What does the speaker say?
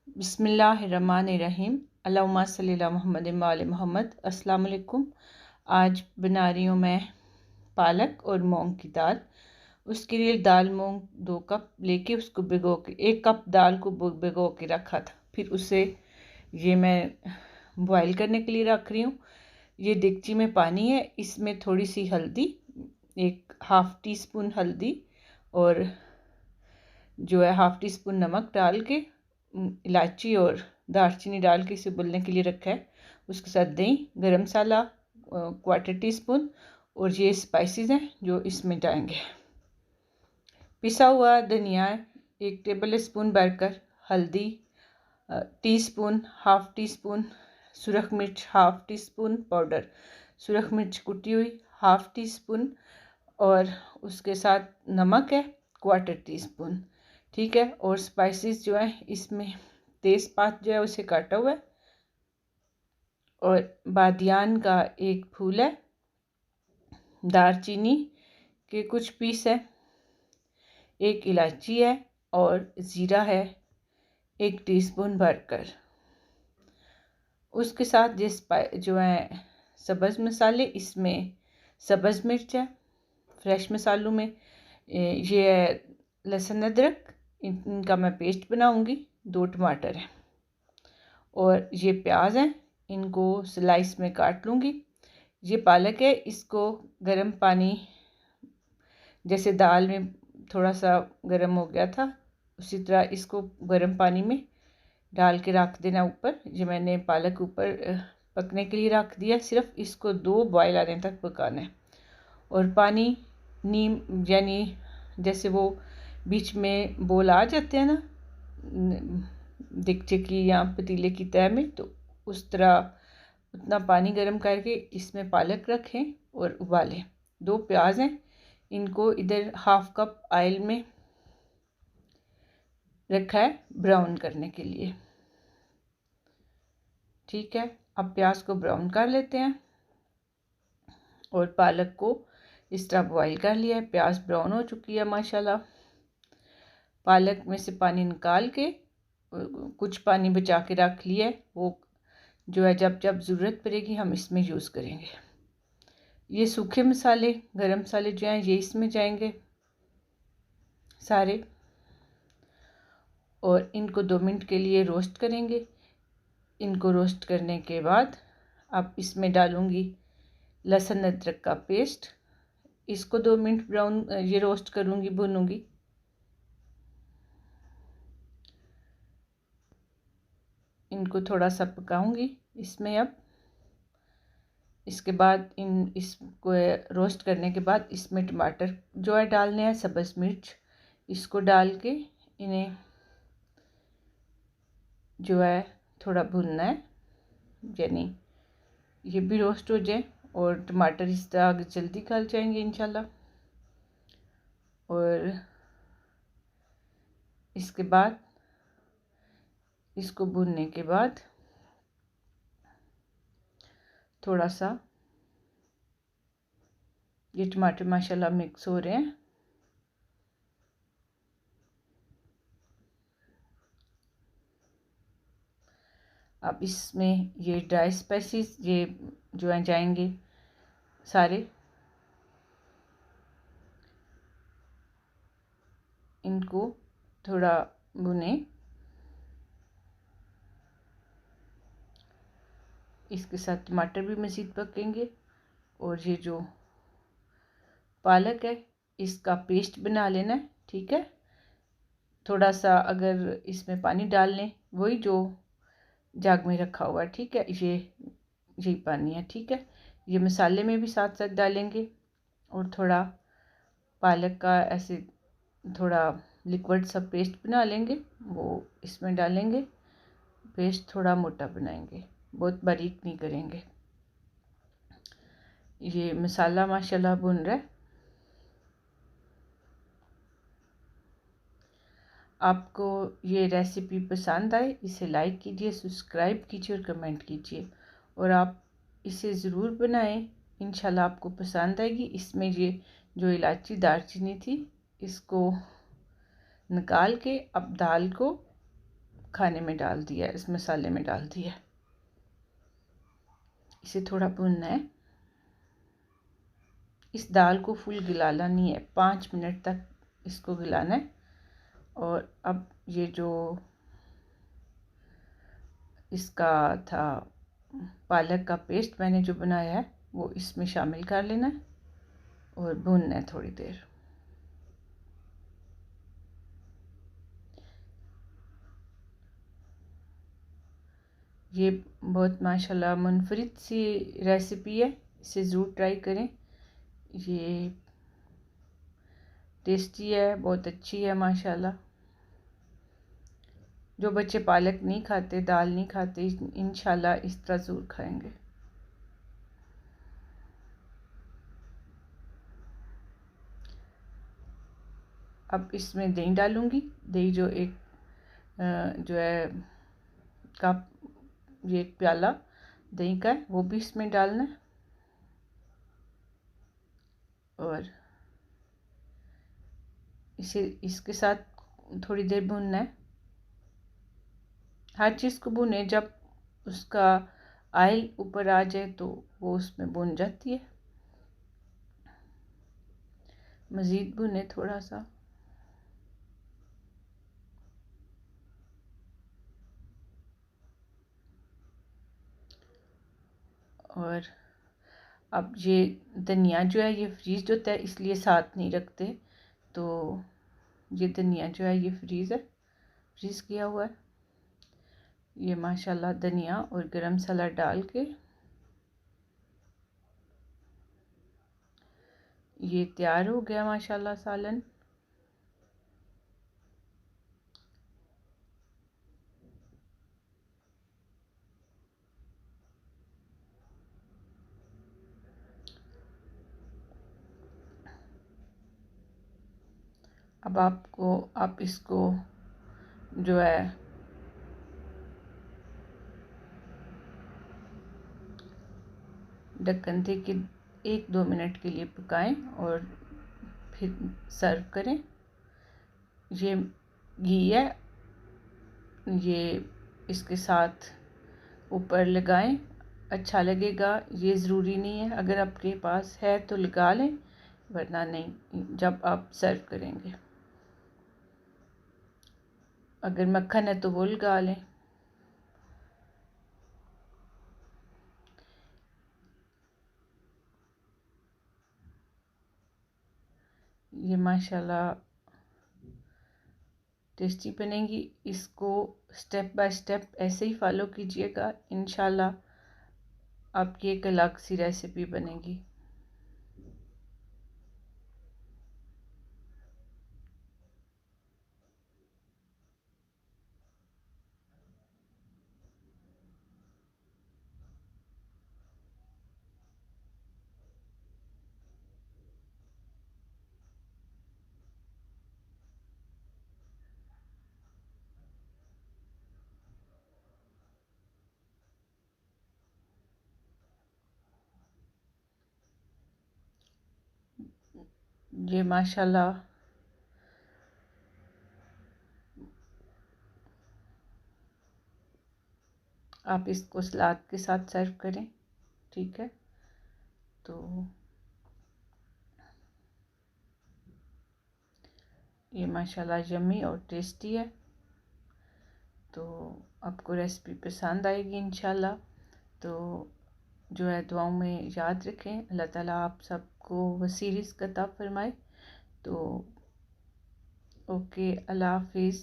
बिस्मिल्लाहिर्रहमानिर्रहीम। अल्लाहुम्मा सल्ली अला मुहम्मद व आले मुहम्मद। अस्सलाम वालेकुम। आज बना रही हूँ मैं पालक और मूंग की दाल। उसके लिए दाल मूंग 2 कप लेके उसको भिगो के 1 कप दाल को भिगो के रखा था। फिर उसे ये मैं बॉईल करने के लिए रख रही हूँ। ये देगची में पानी है, इसमें थोड़ी सी हल्दी, 1/2 टीस्पून हल्दी और जो है 1/2 टीस्पून नमक डाल के इलायची और दालचीनी डाल के इसे उबलने के लिए रखा है। उसके साथ दही, गरम मसाला 1/4 टीस्पून और ये स्पाइसेस हैं जो इसमें जाएंगे। पिसा हुआ धनिया 1 टेबल स्पून भरकर, हल्दी टीस्पून, 1/2 टीस्पून, सुरख मिर्च 1/2 टीस्पून पाउडर, सुरख मिर्च कुटी हुई 1/2 टीस्पून और उसके साथ नमक है 1/4 टीस्पून। ठीक है। और स्पाइसेस जो है इसमें तेज़पात जो है उसे काटा हुआ है और बादियान का 1 फूल है, दालचीनी के कुछ पीस है, 1 इलायची है और ज़ीरा है 1 टीस्पून भरकर। उसके साथ जो है सब्ज़ मसाले, इसमें सब्ज़ मिर्च है, फ्रेश मसालों में ये है लहसुन अदरक, इनका मैं पेस्ट बनाऊंगी, 2 टमाटर हैं और ये प्याज हैं, इनको स्लाइस में काट लूँगी। ये पालक है, इसको गर्म पानी, जैसे दाल में थोड़ा सा गर्म हो गया था उसी तरह इसको गर्म पानी में डाल के रख देना ऊपर। ये मैंने पालक ऊपर पकने के लिए रख दिया। सिर्फ इसको 2 बॉयल आने तक पकाना है और पानी नीम यानी जैसे वो बीच में बोल आ जाते हैं ना देगचे की या पतीले की तह में, तो उस तरह उतना पानी गर्म करके इसमें पालक रखें और उबालें। 2 प्याज हैं, इनको इधर 1/2 कप ऑयल में रखा है ब्राउन करने के लिए। ठीक है। अब प्याज को ब्राउन कर लेते हैं और पालक को इस तरह बॉईल कर लिया है। प्याज ब्राउन हो चुकी है माशाल्लाह। पालक में से पानी निकाल के कुछ पानी बचा के रख लिया है, वो जो है जब जब ज़रूरत पड़ेगी हम इसमें यूज़ करेंगे। ये सूखे मसाले, गरम मसाले जो हैं ये इसमें जाएंगे सारे और इनको 2 मिनट के लिए रोस्ट करेंगे। इनको रोस्ट करने के बाद अब इसमें डालूँगी लहसुन अदरक का पेस्ट। इसको 2 मिनट ये रोस्ट करूँगी, भूनूँगी। इनको थोड़ा सा पकाऊँगी इसमें। अब इसके बाद इसको रोस्ट करने के बाद इसमें टमाटर जो है डालने हैं, सब्ज़ मिर्च, इसको डाल के इन्हें जो है थोड़ा भूनना है, यानी ये भी रोस्ट हो जाए और टमाटर इस तरह आगे जल्दी गल जाएंगे इंशाल्लाह। और इसके बाद इसको भूनने के बाद थोड़ा सा ये टमाटर माशाल्लाह मिक्स हो रहे हैं। अब इसमें ये ड्राई स्पाइसेस ये जो है जाएंगे सारे। इनको थोड़ा भुने। इसके साथ टमाटर भी मज़ीद पकेंगे और ये जो पालक है इसका पेस्ट बना लेना है। ठीक है। थोड़ा सा अगर इसमें पानी डाल लें, वही जो जग में रखा हुआ है। ठीक है। यही पानी है। ठीक है। ये मसाले में भी साथ साथ डालेंगे और थोड़ा पालक का ऐसे थोड़ा लिक्विड सा पेस्ट बना लेंगे, वो इसमें डालेंगे। पेस्ट थोड़ा मोटा बनाएंगे, बहुत बारीक नहीं करेंगे। ये मसाला माशाल्लाह भुन रहा है। आपको ये रेसिपी पसंद आए इसे लाइक कीजिए, सब्सक्राइब कीजिए और कमेंट कीजिए और आप इसे ज़रूर बनाएं। इंशाल्लाह आपको पसंद आएगी। इसमें ये जो इलायची दालचीनी थी इसको निकाल के अब दाल को खाने में डाल दिया है, इस मसाले में डाल दिया है। इसे थोड़ा भूनना है। इस दाल को फुल गलाना नहीं है, 5 मिनट तक इसको गलाना है। और अब ये जो इसका था पालक का पेस्ट मैंने जो बनाया है वो इसमें शामिल कर लेना है और भूनना है थोड़ी देर। ये बहुत माशाल्लाह मुनफरिद सी रेसिपी है, इसे ज़रूर ट्राई करें। ये टेस्टी है, बहुत अच्छी है माशाल्लाह। जो बच्चे पालक नहीं खाते, दाल नहीं खाते, इंशाल्लाह इस तरह ज़रूर खाएंगे। अब इसमें दही डालूंगी। दही जो एक जो है कप, ये एक प्याला दही का है, वो भी इसमें डालना है। और इसे इसके साथ थोड़ी देर भूनना है। हर चीज़ को भूने, जब उसका ऑयल ऊपर आ जाए तो वो उसमें भुन जाती है। मज़ीद भुने थोड़ा सा। और अब ये धनिया जो है ये फ्रीज होता है, इसलिए साथ नहीं रखते। तो ये धनिया जो है ये फ्रीज़ किया हुआ है। ये माशाल्लाह धनिया और गरम मसाला डाल के ये तैयार हो गया माशाल्लाह सालन। अब आप इसको जो है ढक्कन दे के 1-2 मिनट के लिए पकाएं और फिर सर्व करें। ये घी है, ये इसके साथ ऊपर लगाएं, अच्छा लगेगा। ये ज़रूरी नहीं है, अगर आपके पास है तो लगा लें, वरना नहीं जब आप सर्व करेंगे। अगर मक्खन है तो वो लगा लें। ये माशाल्लाह टेस्टी बनेगी। इसको स्टेप बाय स्टेप ऐसे ही फॉलो कीजिएगा, इंशाल्लाह आपकी एक अलग सी रेसिपी बनेगी। ये माशाल्लाह आप इसको सलाद के साथ सर्व करें, ठीक है। तो ये माशाल्लाह यम्मी और टेस्टी है। तो आपको रेसिपी पसंद आएगी इंशाल्लाह। तो जो है दुआओं में याद रखें। अल्लाह ताला आप सबको वसी रिज़्क़ अता फरमाए। तो ओके, अल्लाह हाफिज़।